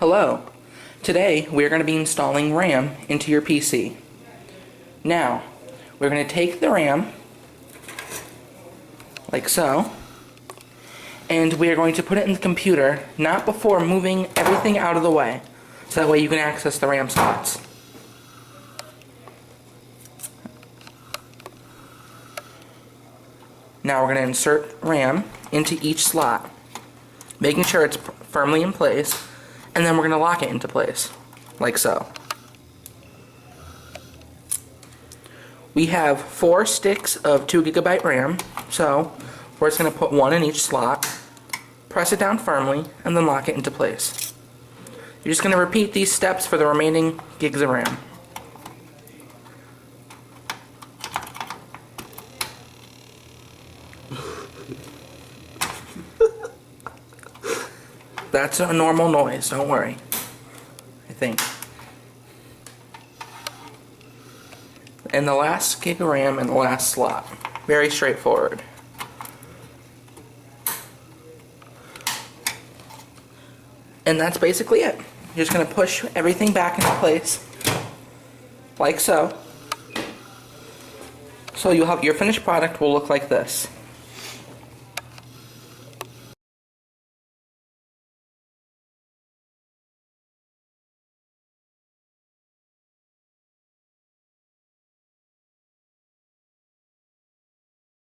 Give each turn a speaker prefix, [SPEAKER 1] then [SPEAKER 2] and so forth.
[SPEAKER 1] Hello. Today we're going to be installing RAM into your PC. Now, we're going to take the RAM, like so, and we are going to put it in the computer, not before moving everything out of the way, so that way you can access the RAM slots. Now we're going to insert RAM into each slot, making sure it's firmly in place, and then we're going to lock it into place, like so. We have 4 sticks of 2GB RAM, so we're just going to put one in each slot, press it down firmly, and then lock it into place. You're just going to repeat these steps for the remaining gigs of RAM. That's a normal noise, don't worry. I think. And the last gig of RAM in the last slot. Very straightforward. And that's basically it. You're just going to push everything back into place, like so. So you'll have your finished product will look like this.